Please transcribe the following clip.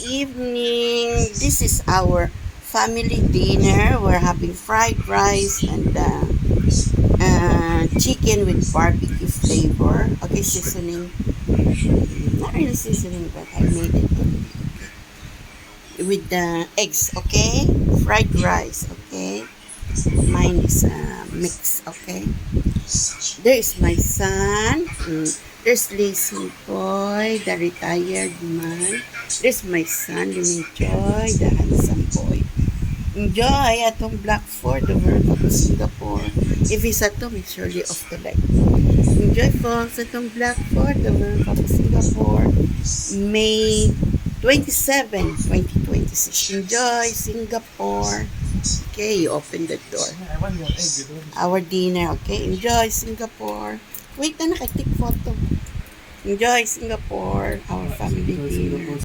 evening. This is our family dinner. We're having fried rice and chicken with barbecue flavor. Okay, seasoning. Not really seasoning, but I made it with the eggs. Okay, fried rice. Okay, mine is mixed. Okay. There is my son. There's Lazy Boy, the retired man. There's my son, Enjoy, the handsome boy. Enjoy atong Black Ford, the World Cup of Singapore. If he's at home, he's surely off the light. Enjoy folks atong Black Ford, the World Cup of Singapore. May 27, 2026. Enjoy Singapore. Okay, you open the door. Our dinner, okay? Enjoy Singapore. Wait na, nakatik photo. Enjoy Singapore, our family dinner.